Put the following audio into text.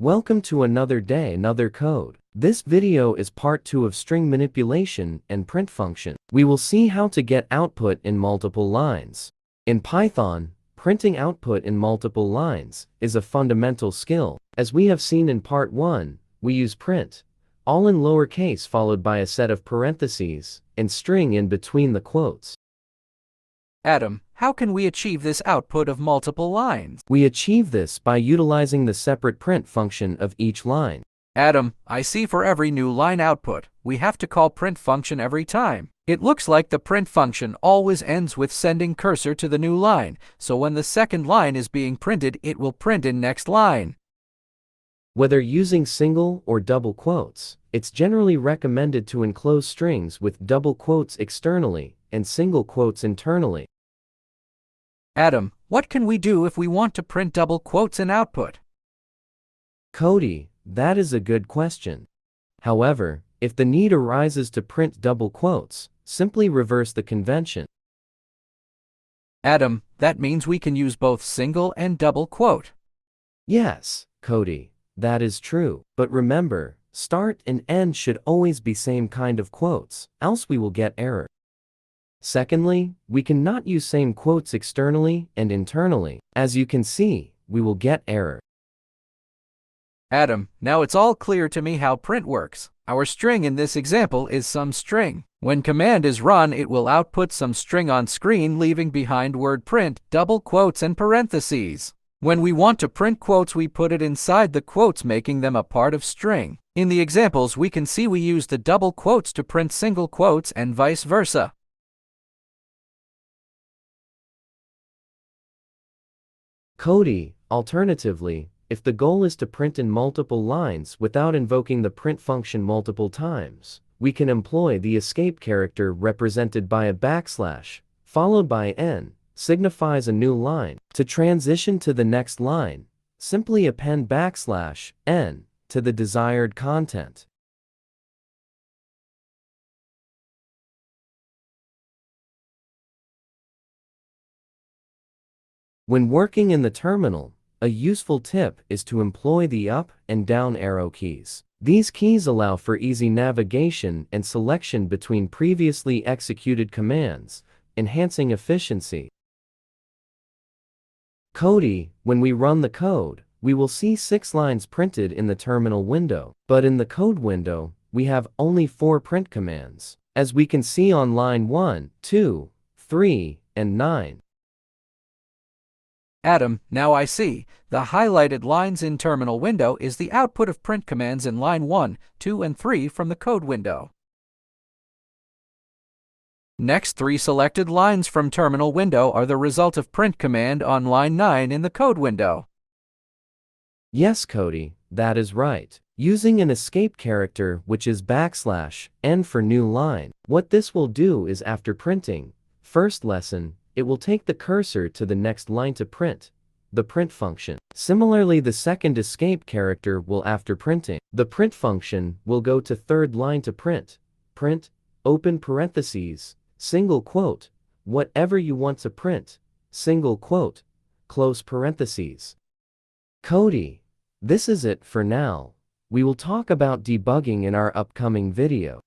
Welcome to another day, another code. This video is part 2 of string manipulation and print function. We will see how to get output in multiple lines. In Python, printing output in multiple lines is a fundamental skill. As we have seen in part 1, we use print, all in lowercase followed by a set of parentheses, and string in between the quotes. Adam, how can we achieve this output of multiple lines? We achieve this by utilizing the separate print function of each line. Adam, I see for every new line output, we have to call print function every time. It looks like the print function always ends with sending cursor to the new line, so when the second line is being printed, it will print in next line. Whether using single or double quotes, it's generally recommended to enclose strings with double quotes externally and single quotes internally. Adam, what can we do if we want to print double quotes in output? Cody, that is a good question. However, if the need arises to print double quotes, simply reverse the convention. Adam, that means we can use both single and double quote. Yes, Cody, that is true. But remember, start and end should always be same kind of quotes, else we will get error. Secondly, we cannot use same quotes externally and internally. As you can see, we will get error. Adam, now it's all clear to me how print works. Our string in this example is some string. When command is run, it will output some string on screen, leaving behind word print, double quotes and parentheses. When we want to print quotes, we put it inside the quotes, making them a part of string. In the examples, we can see we use the double quotes to print single quotes and vice versa. Cody, alternatively, if the goal is to print in multiple lines without invoking the print function multiple times, we can employ the escape character represented by a backslash, followed by n, signifies a new line. To transition to the next line, simply append backslash n to the desired content. When working in the terminal, a useful tip is to employ the up and down arrow keys. These keys allow for easy navigation and selection between previously executed commands, enhancing efficiency. Cody, when we run the code, we will see 6 lines printed in the terminal window, but in the code window, we have only 4 print commands, as we can see on line 1, 2, 3, and 9. Adam, now I see. The highlighted lines in terminal window is the output of print commands in line 1, 2, and 3 from the code window. Next 3 selected lines from terminal window are the result of print command on line 9 in the code window. Yes, Cody, that is right. Using an escape character, which is backslash n for new line, what this will do is after printing first lesson, it will take the cursor to the next line to print the print function. Similarly, the second escape character will after printing the print function will go to third line to print open parentheses, single quote, whatever you want to print, single quote, close parentheses. Cody, this is it for now. We will talk about debugging in our upcoming video.